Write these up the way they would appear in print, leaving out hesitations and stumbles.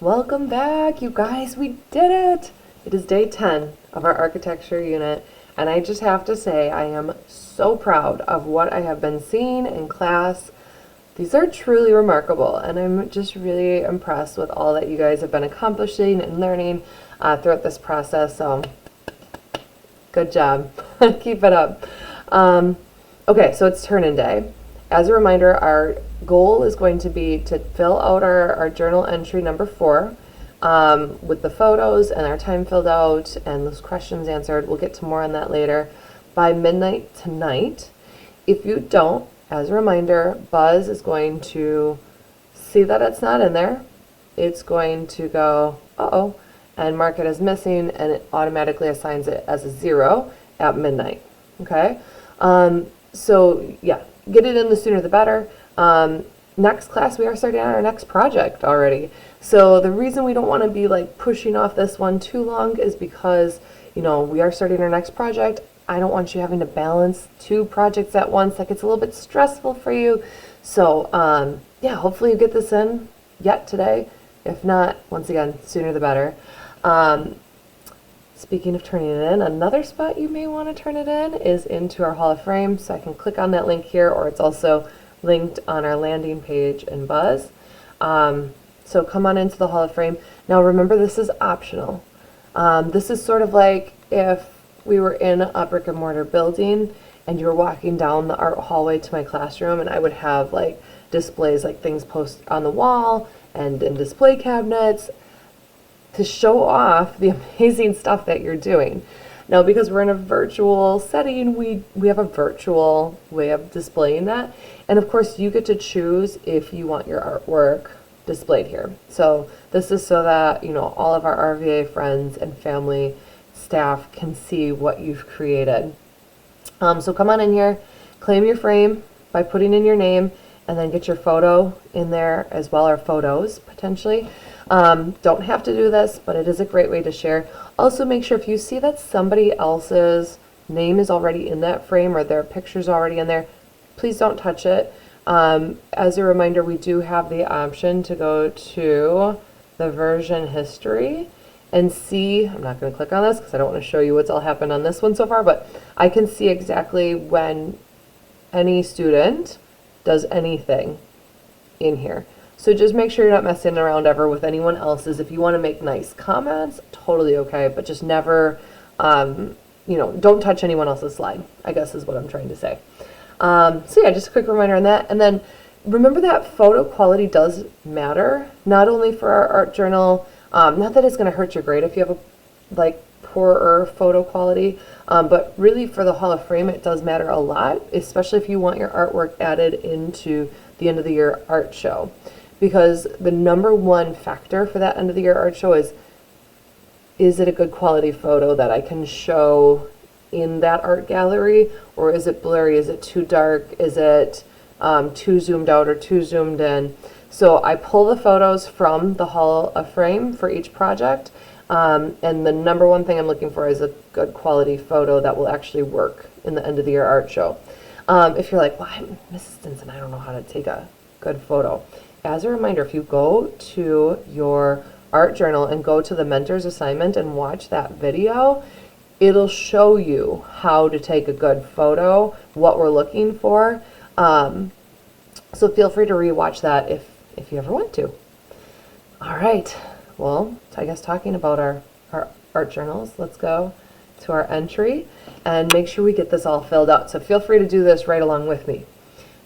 Welcome back, you guys. We did it. It is day 10 of our architecture unit, and I just have to say I am so proud of what I have been seeing in class. These are truly remarkable, and I'm just really impressed with all that you guys have been accomplishing and learning throughout this process. So, good job. Keep it up. Okay, so it's turn-in day. As a reminder, our goal is going to be to fill out our journal entry number 4 with the photos and our time filled out and those questions answered. We'll get to more on that later by midnight tonight. If you don't, as a reminder, Buzz is going to see that it's not in there. It's going to go, uh-oh, and mark it as missing, and it automatically assigns it as a 0 at midnight. Okay? So, yeah, get it in the sooner the better. Next class, we are starting on our next project already. So the reason we don't want to be like pushing off this one too long is because, we are starting our next project. I don't want you having to balance 2 projects at once. That gets a little bit stressful for you. So, yeah, hopefully you get this in yet today. If not, once again, sooner the better. Speaking of turning it in, another spot you may want to turn it in is into our Hall of Fame. So I can click on that link here, or it's also linked on our landing page in Buzz. So come on into the Hall of Fame. Now remember, this is optional. This is sort of like if we were in a brick and mortar building and you were walking down the art hallway to my classroom, and I would have like displays, like things posted on the wall and in display cabinets to show off the amazing stuff that you're doing. Now, because we're in a virtual setting, we have a virtual way of displaying that. And of course, you get to choose if you want your artwork displayed here. So this is so that, all of our RVA friends and family staff can see what you've created. So come on in here, claim your frame by putting in your name, and then get your photo in there as well, or photos potentially. Don't have to do this, but it is a great way to share. Also, make sure if you see that somebody else's name is already in that frame or their picture's already in there, please don't touch it. As a reminder, we do have the option to go to the version history and see, I'm not going to click on this because I don't want to show you what's all happened on this one so far, but I can see exactly when any student does anything in here. So just make sure you're not messing around ever with anyone else's. If you want to make nice comments, totally okay, but just never, don't touch anyone else's slide, I guess is what I'm trying to say. So yeah, just a quick reminder on that. And then remember that photo quality does matter, not only for our art journal, not that it's going to hurt your grade if you have poorer photo quality, but really for the Hall of Fame, it does matter a lot, especially if you want your artwork added into the end of the year art show. Because the number one factor for that end of the year art show is it a good quality photo that I can show in that art gallery, or is it blurry? Is it too dark? Is it too zoomed out or too zoomed in? So I pull the photos from the Hall of Fame for each project, and the number one thing I'm looking for is a good quality photo that will actually work in the end of the year art show. If you're like, well, I'm Mrs. Stinson, I don't know how to take a good photo. As a reminder, if you go to your art journal and go to the mentor's assignment and watch that video, it'll show you how to take a good photo, what we're looking for. So feel free to rewatch that if you ever want to. All right. Well, I guess talking about our art journals, let's go to our entry and make sure we get this all filled out. So feel free to do this right along with me.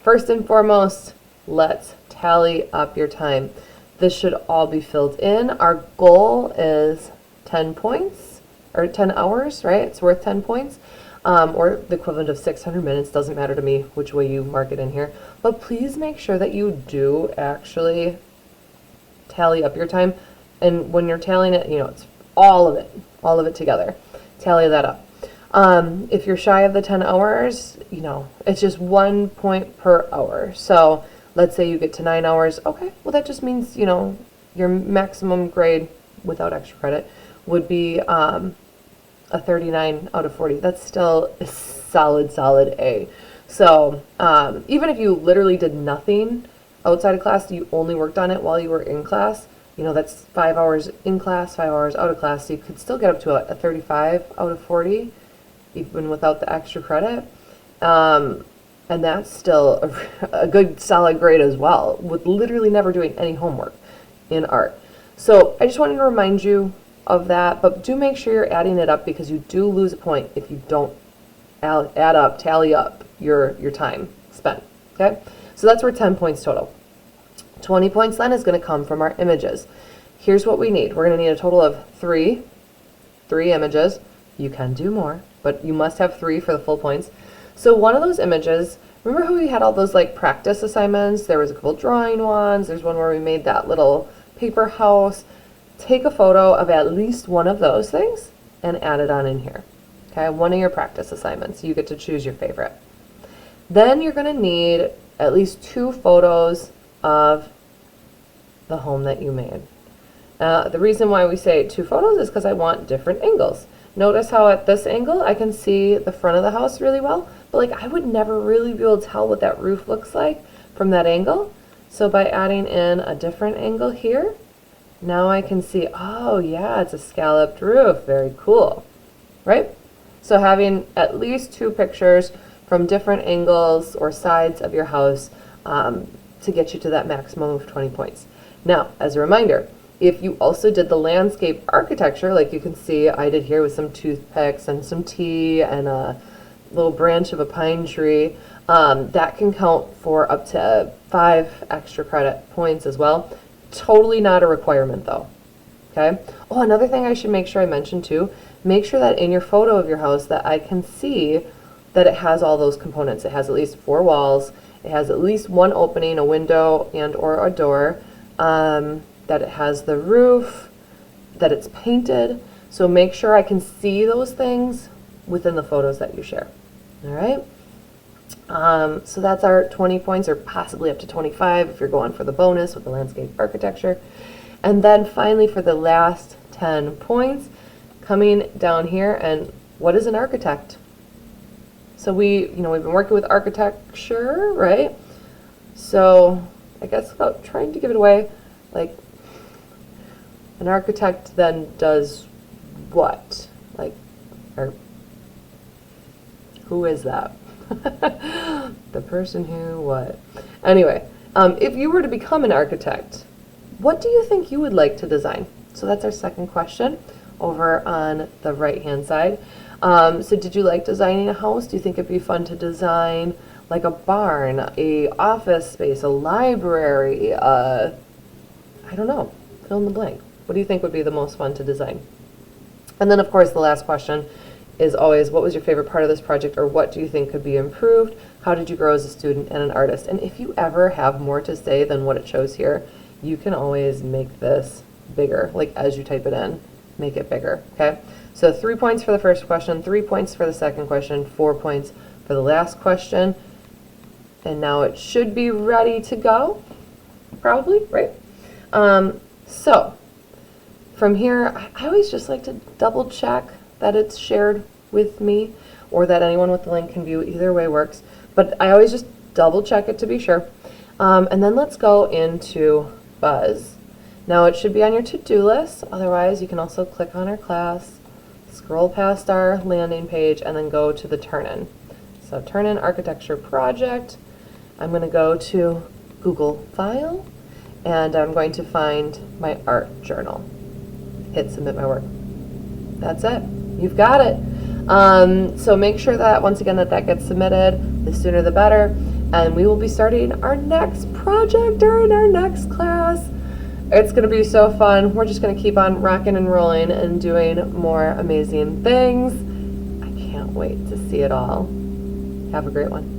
First and foremost, let's tally up your time. This should all be filled in. Our goal is 10 points, or 10 hours, right? It's worth 10 points, or the equivalent of 600 minutes. Doesn't matter to me which way you mark it in here. But please make sure that you do actually tally up your time. And when you're tallying it, it's all of it together. Tally that up. If you're shy of the 10 hours, it's just 1 point per hour. So let's say you get to 9 hours. Okay, well that just means, your maximum grade without extra credit would be a 39 out of 40. That's still a solid A. So even if you literally did nothing outside of class, you only worked on it while you were in class, that's 5 hours in class, 5 hours out of class, so you could still get up to a 35 out of 40, even without the extra credit. And that's still a good solid grade as well, with literally never doing any homework in art. So I just wanted to remind you of that, but do make sure you're adding it up, because you do lose a point if you don't tally up your time spent, okay? So that's worth 10 points total. 20 points then is going to come from our images. Here's what we need. We're going to need a total of three images. You can do more, but you must have 3 for the full points. So one of those images, remember how we had all those like practice assignments? There was a couple drawing ones. There's one where we made that little paper house. Take a photo of at least one of those things and add it on in here. Okay, one of your practice assignments. You get to choose your favorite. Then you're going to need at least 2 photos of the home that you made. The reason why we say 2 photos is because I want different angles. Notice how at this angle I can see the front of the house really well, but like I would never really be able to tell what that roof looks like from that angle. So by adding in a different angle here, now I can see, oh yeah, it's a scalloped roof. Very cool, right? So having at least 2 pictures from different angles or sides of your house to get you to that maximum of 20 points. Now, as a reminder, if you also did the landscape architecture, like you can see I did here with some toothpicks and some tea and a little branch of a pine tree, that can count for up to 5 extra credit points as well. Totally not a requirement though, okay? Oh, another thing I should make sure I mention too, make sure that in your photo of your house that I can see that it has all those components. It has at least 4 walls, it has at least 1 opening, a window and or a door, that it has the roof, that it's painted. So make sure I can see those things within the photos that you share. All right. So that's our 20 points, or possibly up to 25 if you're going for the bonus with the landscape architecture. And then finally for the last 10 points, coming down here, and what is an architect? So we've been working with architecture, right? So I guess without trying to give it away, like an architect then does what? Like, or who is that? The person who what? Anyway, if you were to become an architect, what do you think you would like to design? So that's our second question over on the right-hand side. So did you like designing a house? Do you think it'd be fun to design like a barn, a office space, a library, I don't know, fill in the blank. What do you think would be the most fun to design? And then of course the last question is always, what was your favorite part of this project, or what do you think could be improved? How did you grow as a student and an artist? And if you ever have more to say than what it shows here, you can always make this bigger, like as you type it in, make it bigger, okay? So 3 points for the first question, 3 points for the second question, 4 points for the last question. And now it should be ready to go, probably, right? So from here, I always just like to double check that it's shared with me, or that anyone with the link can view. Either way works, but I always just double check it to be sure. And then let's go into Buzz. Now it should be on your to-do list. Otherwise, you can also click on our class, scroll past our landing page, and then go to the Turn-In. So Turn-In Architecture Project. I'm going to go to Google File, and I'm going to find my art journal. Hit Submit My Work. That's it. You've got it. So make sure that, once again, that gets submitted. The sooner the better. And we will be starting our next project during our next class. It's going to be so fun. We're just going to keep on rocking and rolling and doing more amazing things. I can't wait to see it all. Have a great one.